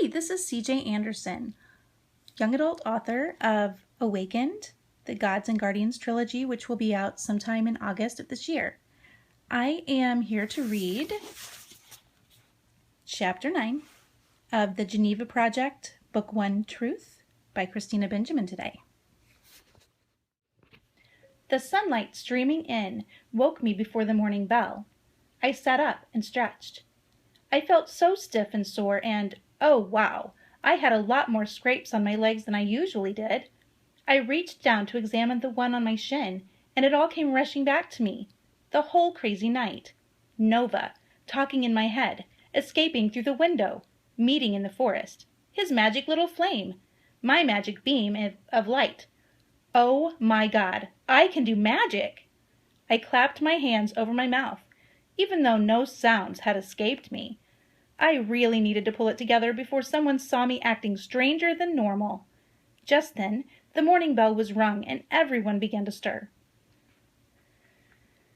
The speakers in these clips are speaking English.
Hi, this is CJ Anderson, young adult author of Awakened, the Gods and Guardians trilogy, which will be out sometime in August of this year. I am here to read Chapter 9 of the Geneva Project, Book 1, Truth, by Christina Benjamin today. The sunlight streaming in woke me before the morning bell. I sat up and stretched. I felt so stiff and sore and, oh wow, I had a lot more scrapes on my legs than I usually did. I reached down to examine the one on my shin, and it all came rushing back to me. The whole crazy night. Nova, talking in my head, escaping through the window, meeting in the forest. His magic little flame. My magic beam of light. Oh my God, I can do magic! I clapped my hands over my mouth, even though no sounds had escaped me. I really needed to pull it together before someone saw me acting stranger than normal. Just then, the morning bell was rung and everyone began to stir.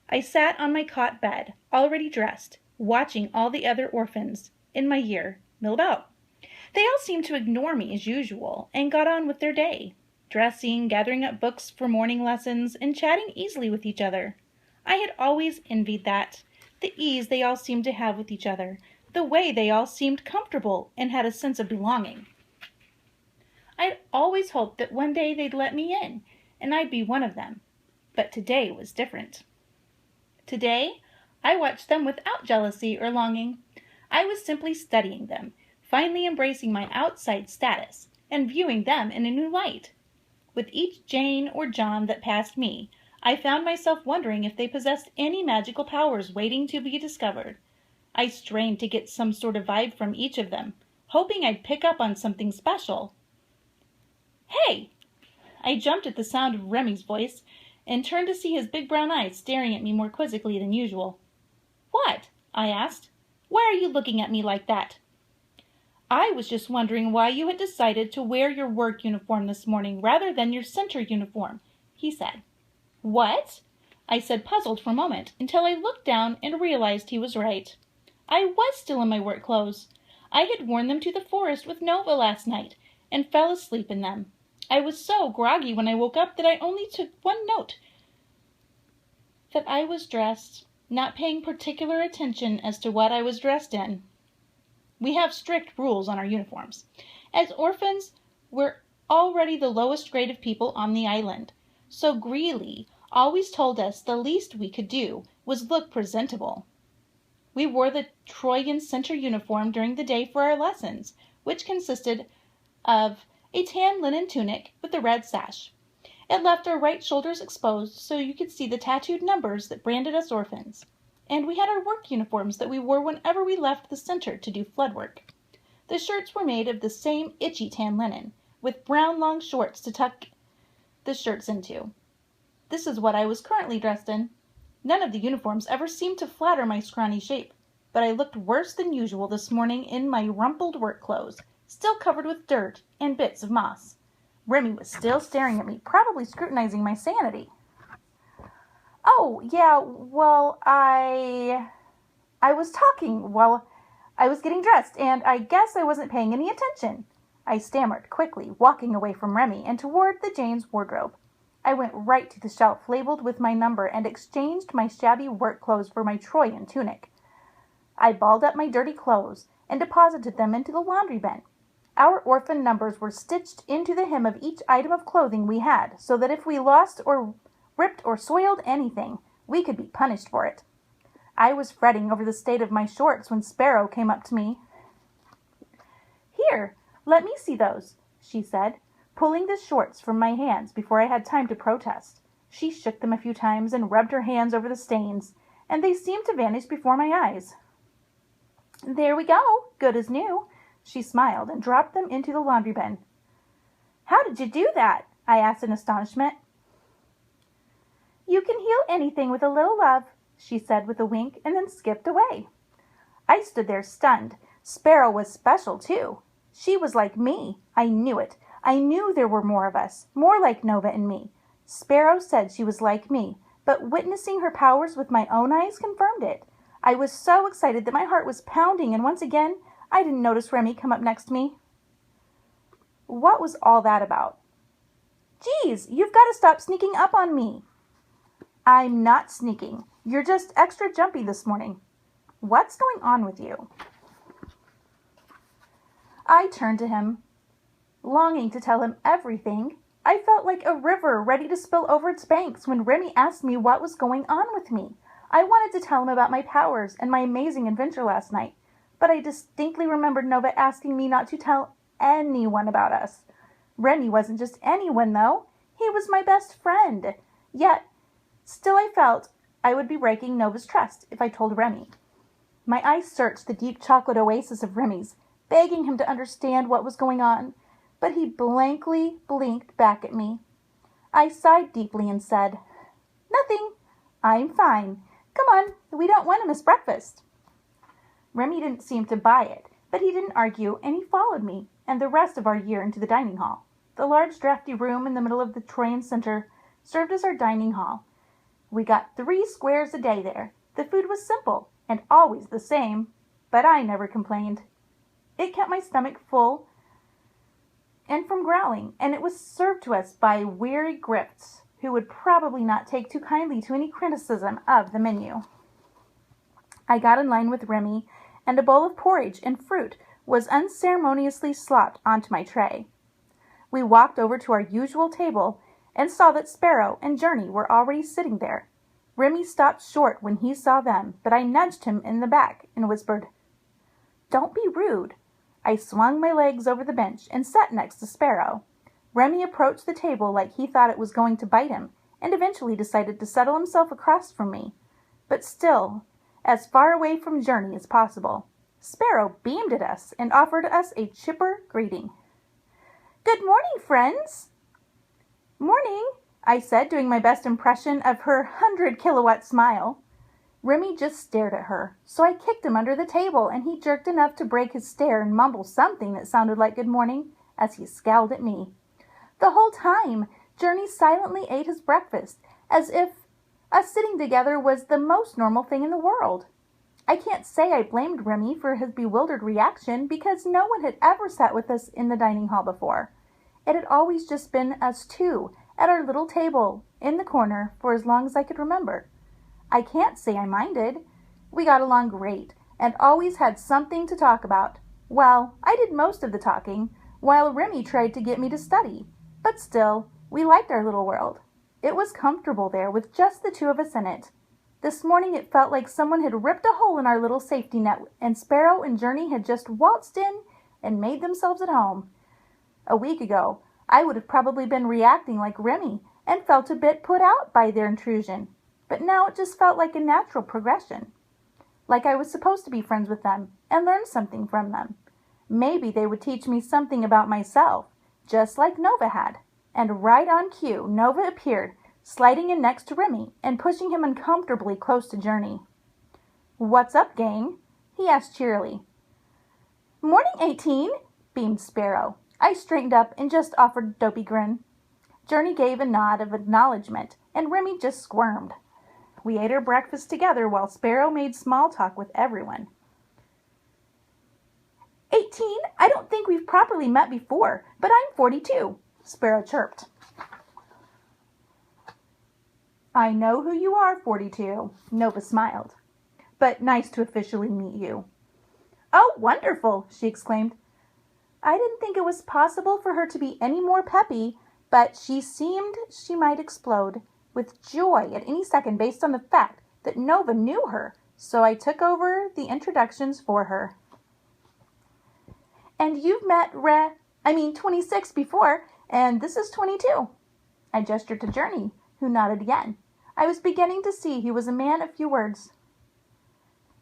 I sat on my cot bed, already dressed, watching all the other orphans in my year mill about. They all seemed to ignore me as usual and got on with their day, dressing, gathering up books for morning lessons, and chatting easily with each other. I had always envied that, the ease they all seemed to have with each other, the way they all seemed comfortable and had a sense of belonging. I'd always hoped that one day they'd let me in, and I'd be one of them. But today was different. Today, I watched them without jealousy or longing. I was simply studying them, finally embracing my outside status, and viewing them in a new light. With each Jane or John that passed me, I found myself wondering if they possessed any magical powers waiting to be discovered. I strained to get some sort of vibe from each of them, hoping I'd pick up on something special. Hey! I jumped at the sound of Remy's voice and turned to see his big brown eyes staring at me more quizzically than usual. What? I asked. Why are you looking at me like that? I was just wondering why you had decided to wear your work uniform this morning rather than your center uniform, he said. What? I said, puzzled for a moment, until I looked down and realized he was right. I was still in my work clothes. I had worn them to the forest with Nova last night and fell asleep in them. I was so groggy when I woke up that I only took one note that I was dressed, not paying particular attention as to what I was dressed in. We have strict rules on our uniforms. As orphans, we're already the lowest grade of people on the island, so Greeley always told us the least we could do was look presentable. We wore the Trojan center uniform during the day for our lessons, which consisted of a tan linen tunic with a red sash. It left our right shoulders exposed so you could see the tattooed numbers that branded us orphans. And we had our work uniforms that we wore whenever we left the center to do flood work. The shirts were made of the same itchy tan linen, with brown long shorts to tuck the shirts into. This is what I was currently dressed in. None of the uniforms ever seemed to flatter my scrawny shape, but I looked worse than usual this morning in my rumpled work clothes, still covered with dirt and bits of moss. Remy was still staring at me, probably scrutinizing my sanity. Oh, yeah, well, I was talking while I was getting dressed, and I guess I wasn't paying any attention. I stammered quickly, walking away from Remy and toward the Jane's wardrobe. I went right to the shelf labeled with my number and exchanged my shabby work clothes for my Trojan tunic. I balled up my dirty clothes and deposited them into the laundry bin. Our orphan numbers were stitched into the hem of each item of clothing we had, so that if we lost or ripped or soiled anything, we could be punished for it. I was fretting over the state of my shorts when Sparrow came up to me. Here, let me see those, she said, pulling the shorts from my hands before I had time to protest. She shook them a few times and rubbed her hands over the stains, and they seemed to vanish before my eyes. There we go, good as new, she smiled and dropped them into the laundry bin. How did you do that? I asked in astonishment. You can heal anything with a little love, she said with a wink, and then skipped away. I stood there stunned. Sparrow was special, too. She was like me. I knew it. I knew there were more of us, more like Nova and me. Sparrow said she was like me, but witnessing her powers with my own eyes confirmed it. I was so excited that my heart was pounding, and once again, I didn't notice Remy come up next to me." What was all that about? "Geez, you've got to stop sneaking up on me." "I'm not sneaking. You're just extra jumpy this morning. What's going on with you?" I turned to him, longing to tell him everything. I felt like a river ready to spill over its banks when Remy asked me what was going on with me. I wanted to tell him about my powers and my amazing adventure last night, but I distinctly remembered Nova asking me not to tell anyone about us. Remy wasn't just anyone, though. He was my best friend. Yet, still I felt I would be breaking Nova's trust if I told Remy. My eyes searched the deep chocolate oasis of Remy's, begging him to understand what was going on, but he blankly blinked back at me. I sighed deeply and said, "Nothing. I'm fine. Come on, we don't want to miss breakfast." Remy didn't seem to buy it, but he didn't argue, and he followed me and the rest of our year into the dining hall. The large drafty room in the middle of the Troyan Center served as our dining hall. We got 3 squares a day there. The food was simple and always the same, but I never complained. It kept my stomach full and from growling, and it was served to us by weary grifts who would probably not take too kindly to any criticism of the menu. I got in line with Remy, and a bowl of porridge and fruit was unceremoniously slopped onto my tray. We walked over to our usual table and saw that Sparrow and Journey were already sitting there. Remy stopped short when he saw them, but I nudged him in the back and whispered, "Don't be rude." I swung my legs over the bench and sat next to Sparrow. Remy approached the table like he thought it was going to bite him, and eventually decided to settle himself across from me, but still as far away from Journey as possible. Sparrow beamed at us and offered us a chipper greeting. "Good morning, friends." "Morning," I said, doing my best impression of her 100-kilowatt smile. Remy just stared at her, so I kicked him under the table, and he jerked enough to break his stare and mumble something that sounded like good morning as he scowled at me. The whole time, Journey silently ate his breakfast, as if us sitting together was the most normal thing in the world. I can't say I blamed Remy for his bewildered reaction, because no one had ever sat with us in the dining hall before. It had always just been us two at our little table in the corner for as long as I could remember. I can't say I minded. We got along great, and always had something to talk about. Well, I did most of the talking, while Remy tried to get me to study. But still, we liked our little world. It was comfortable there with just the two of us in it. This morning it felt like someone had ripped a hole in our little safety net, and Sparrow and Journey had just waltzed in and made themselves at home. A week ago, I would have probably been reacting like Remy and felt a bit put out by their intrusion. But now it just felt like a natural progression. Like I was supposed to be friends with them and learn something from them. Maybe they would teach me something about myself, just like Nova had. And right on cue, Nova appeared, sliding in next to Remy and pushing him uncomfortably close to Journey. "What's up, gang?" he asked cheerily. "Morning, 18, beamed Sparrow. I straightened up and just offered a dopey grin. Journey gave a nod of acknowledgement, and Remy just squirmed. We ate our breakfast together while Sparrow made small talk with everyone. 18, I don't think we've properly met before, but I'm 42, Sparrow chirped. I know who you are, 42, Nova smiled. But nice to officially meet you. Oh, wonderful, she exclaimed. I didn't think it was possible for her to be any more peppy, but she seemed she might explode with joy at any second based on the fact that Nova knew her, so I took over the introductions for her. And you've met 26 before, and this is 22. I gestured to Journey, who nodded again. I was beginning to see he was a man of few words.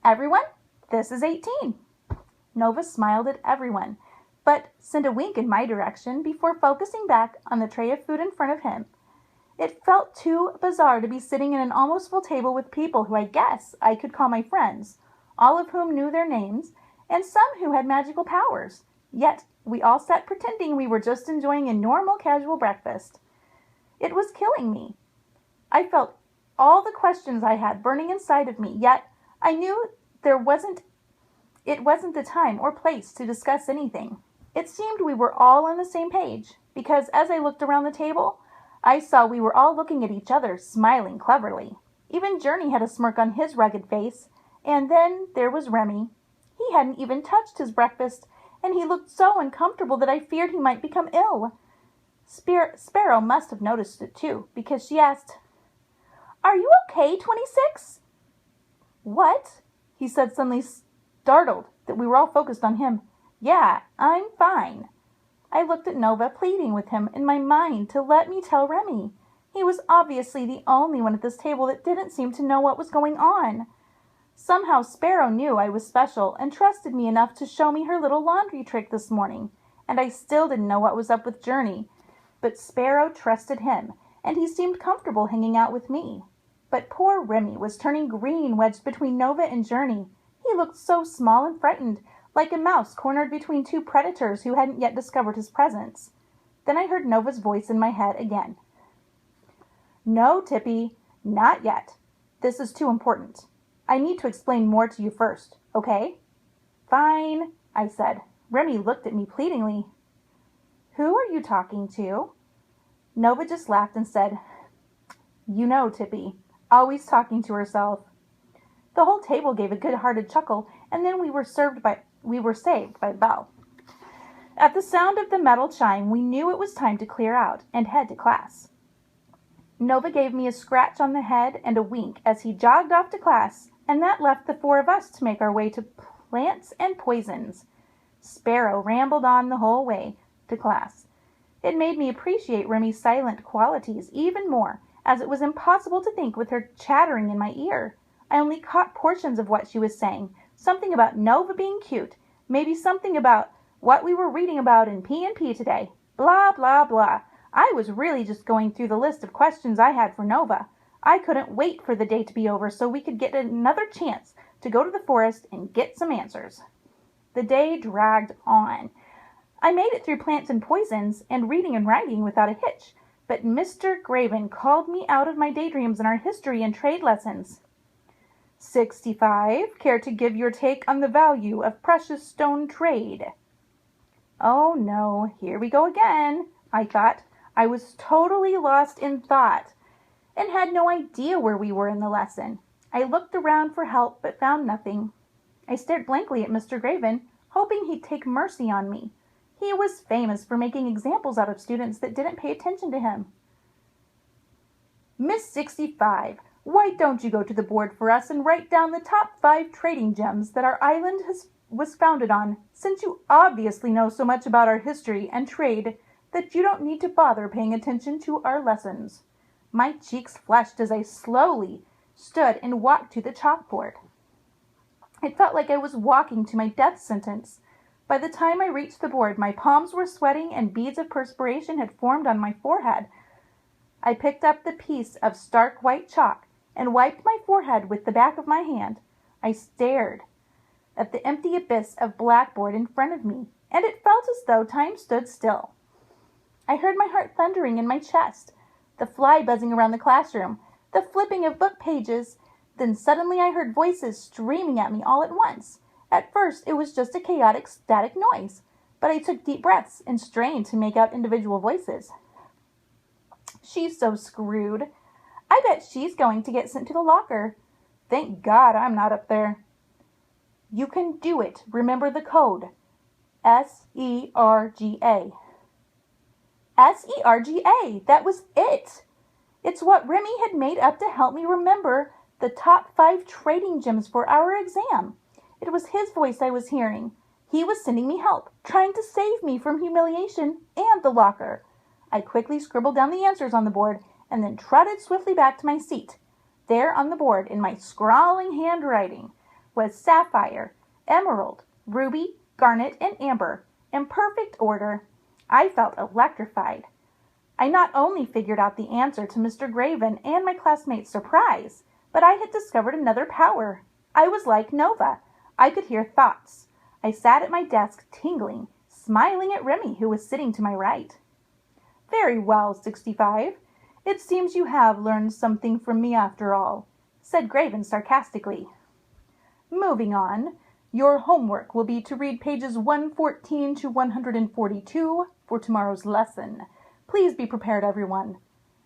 Everyone, this is 18. Nova smiled at everyone, but sent a wink in my direction before focusing back on the tray of food in front of him. It felt too bizarre to be sitting at an almost full table with people who I guess I could call my friends, all of whom knew their names, and some who had magical powers. Yet we all sat pretending we were just enjoying a normal casual breakfast. It was killing me. I felt all the questions I had burning inside of me, yet I knew there wasn't it wasn't the time or place to discuss anything. It seemed we were all on the same page, because as I looked around the table, I saw we were all looking at each other, smiling cleverly. Even Journey had a smirk on his rugged face, and then there was Remy. He hadn't even touched his breakfast, and he looked so uncomfortable that I feared he might become ill. Sparrow must have noticed it too, because she asked, "Are you okay, 26? "What?" he said, suddenly startled that we were all focused on him. "Yeah, I'm fine." I looked at Nova, pleading with him in my mind to let me tell Remy. He was obviously the only one at this table that didn't seem to know what was going on. Somehow Sparrow knew I was special and trusted me enough to show me her little laundry trick this morning, and I still didn't know what was up with Journey. But Sparrow trusted him, and he seemed comfortable hanging out with me. But poor Remy was turning green wedged between Nova and Journey. He looked so small and frightened, like a mouse cornered between two predators who hadn't yet discovered his presence. Then I heard Nova's voice in my head again. "No, Tippy, not yet. This is too important. I need to explain more to you first, okay?" "Fine," I said. Remy looked at me pleadingly. "Who are you talking to?" Nova just laughed and said, "You know, Tippy, always talking to herself." The whole table gave a good-hearted chuckle, and then we were saved by the bell. At the sound of the metal chime, we knew it was time to clear out and head to class. Nova gave me a scratch on the head and a wink as he jogged off to class, and that left the four of us to make our way to Plants and Poisons. Sparrow rambled on the whole way to class. It made me appreciate Remy's silent qualities even more, as it was impossible to think with her chattering in my ear. I only caught portions of what she was saying, something about Nova being cute, maybe something about what we were reading about in P&P today. Blah, blah, blah. I was really just going through the list of questions I had for Nova. I couldn't wait for the day to be over so we could get another chance to go to the forest and get some answers. The day dragged on. I made it through Plants and Poisons and Reading and Writing without a hitch, but Mr. Graven called me out of my daydreams in our history and trade lessons. 65, care to give your take on the value of precious stone trade? Oh no, here we go again, I thought. I was totally lost in thought and had no idea where we were in the lesson. I looked around for help but found nothing. I stared blankly at Mr. Graven, hoping he'd take mercy on me. He was famous for making examples out of students that didn't pay attention to him. "Miss 65, why don't you go to the board for us and write down the top 5 trading gems that our island was founded on, since you obviously know so much about our history and trade that you don't need to bother paying attention to our lessons." My cheeks flushed as I slowly stood and walked to the chalkboard. It felt like I was walking to my death sentence. By the time I reached the board, my palms were sweating and beads of perspiration had formed on my forehead. I picked up the piece of stark white chalk and wiped my forehead with the back of my hand. I stared at the empty abyss of blackboard in front of me, and it felt as though time stood still. I heard my heart thundering in my chest, the fly buzzing around the classroom, the flipping of book pages. Then suddenly I heard voices streaming at me all at once. At first it was just a chaotic static noise, but I took deep breaths and strained to make out individual voices. "She's so screwed. I bet she's going to get sent to the locker. Thank God I'm not up there. You can do it. Remember the code. SERGA. SERGA. That was it. It's what Remy had made up to help me remember the top 5 trading gems for our exam. It was his voice I was hearing. He was sending me help, trying to save me from humiliation and the locker. I quickly scribbled down the answers on the board and then trotted swiftly back to my seat. There on the board, in my scrawling handwriting, was sapphire, emerald, ruby, garnet, and amber, in perfect order. I felt electrified. I not only figured out the answer to Mr. Graven and my classmates' surprise, but I had discovered another power. I was like Nova. I could hear thoughts. I sat at my desk, tingling, smiling at Remy, who was sitting to my right. "Very well, 65. It seems you have learned something from me after all," said Graven sarcastically. "Moving on, Your homework will be to read pages 114 to 142 for tomorrow's lesson. Please be prepared, everyone."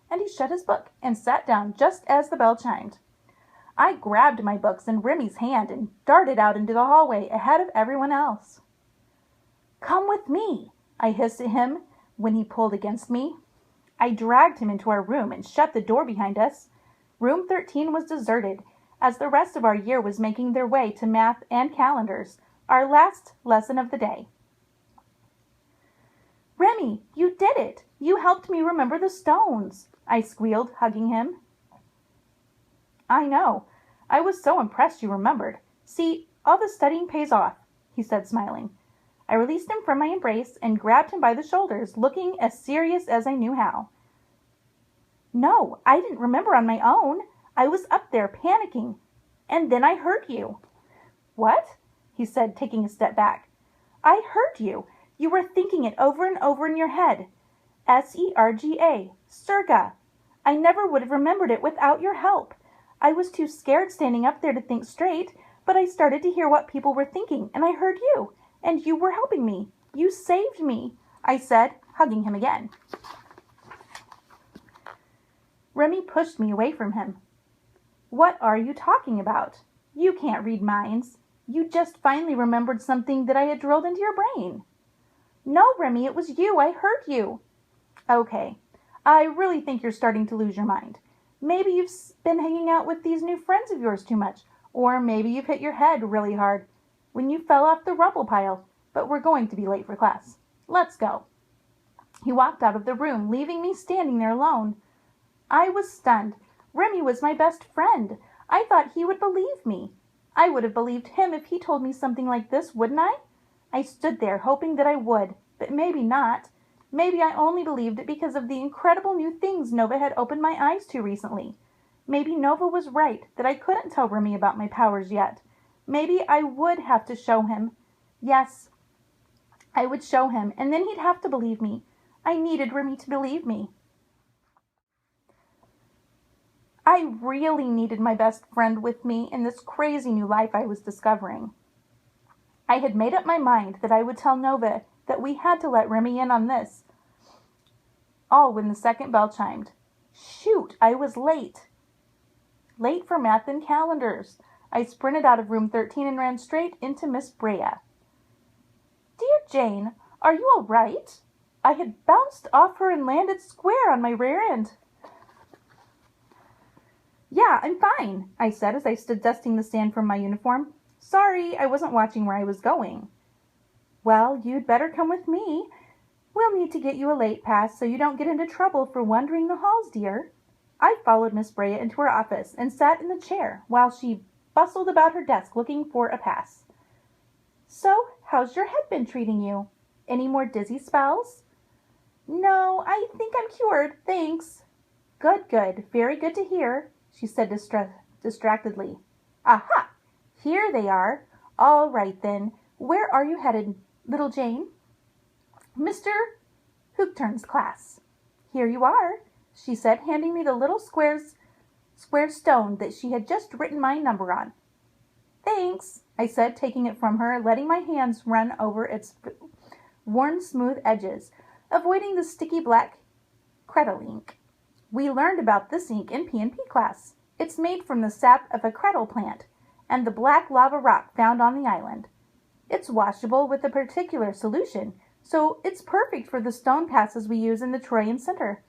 And he shut his book and sat down just as the bell chimed. I grabbed my books in Remy's hand and darted out into the hallway ahead of everyone else. "Come with me," I hissed at him when he pulled against me. I dragged him into our room and shut the door behind us. Room 13 was deserted, as the rest of our year was making their way to math and calendars, our last lesson of the day. "Remy, you did it! You helped me remember the stones," I squealed, hugging him. "I know. I was so impressed you remembered. See, all the studying pays off," he said, smiling. I released him from my embrace and grabbed him by the shoulders, looking as serious as I knew how. "No, I didn't remember on my own. I was up there panicking, and then I heard you." "What?" he said, taking a step back. "I heard you. You were thinking it over and over in your head. Serga, Serga. I never would have remembered it without your help. I was too scared standing up there to think straight, but I started to hear what people were thinking, and I heard you, and you were helping me. You saved me," I said, hugging him again. Remy pushed me away from him. "What are you talking about? You can't read minds. You just finally remembered something that I had drilled into your brain." "No, Remy, it was you. I heard you." "Okay, I really think you're starting to lose your mind. Maybe you've been hanging out with these new friends of yours too much, or maybe you've hit your head really hard when you fell off the rubble pile, but we're going to be late for class. Let's go." He walked out of the room, leaving me standing there alone. I was stunned. Remy was my best friend. I thought he would believe me. I would have believed him if he told me something like this, wouldn't I? I stood there hoping that I would, but maybe not. Maybe I only believed it because of the incredible new things Nova had opened my eyes to recently. Maybe Nova was right that I couldn't tell Remy about my powers yet. Maybe I would have to show him. Yes, I would show him, and then he'd have to believe me. I needed Remy to believe me. I really needed my best friend with me in this crazy new life I was discovering. I had made up my mind that I would tell Nova that we had to let Remy in on this, all when the second bell chimed. Shoot, I was late. Late for math and calendars. I sprinted out of room 13 and ran straight into Miss Brea. "Dear Jane, are you all right?" I had bounced off her and landed square on my rear end. "Yeah, I'm fine," I said as I stood dusting the sand from my uniform. "Sorry, I wasn't watching where I was going." "Well, you'd better come with me. We'll need to get you a late pass so you don't get into trouble for wandering the halls, dear." I followed Miss Brea into her office and sat in the chair while she bustled about her desk looking for a pass. "So, how's your head been treating you? Any more dizzy spells?" "No, I think I'm cured, thanks." "Good, good. Very good to hear," she said distractedly. "Aha! Here they are. All right, then. Where are you headed, little Jane?" "Mr. Hoogturn's class." "Here you are," she said, handing me the little square stone that she had just written my number on. "Thanks," I said, taking it from her, letting my hands run over its worn smooth edges, avoiding the sticky black Crettle ink. We learned about this ink in P&P class. It's made from the sap of a Crettle plant and the black lava rock found on the island. It's washable with a particular solution, so it's perfect for the stone passes we use in the Troyan Center.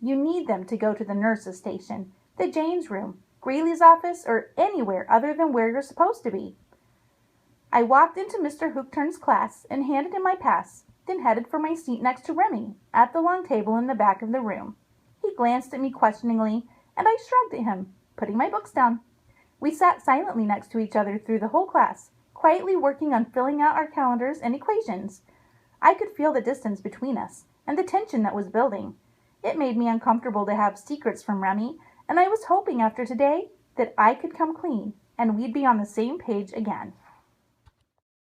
You need them to go to the nurse's station, the Jane's room, Greeley's office, or anywhere other than where you're supposed to be. I walked into Mr. Hoogturn's class and handed him my pass, then headed for my seat next to Remy at the long table in the back of the room. He glanced at me questioningly, and I shrugged at him, putting my books down. We sat silently next to each other through the whole class, quietly working on filling out our calendars and equations. I could feel the distance between us, and the tension that was building. It made me uncomfortable to have secrets from Remy, and I was hoping after today that I could come clean, and we'd be on the same page again.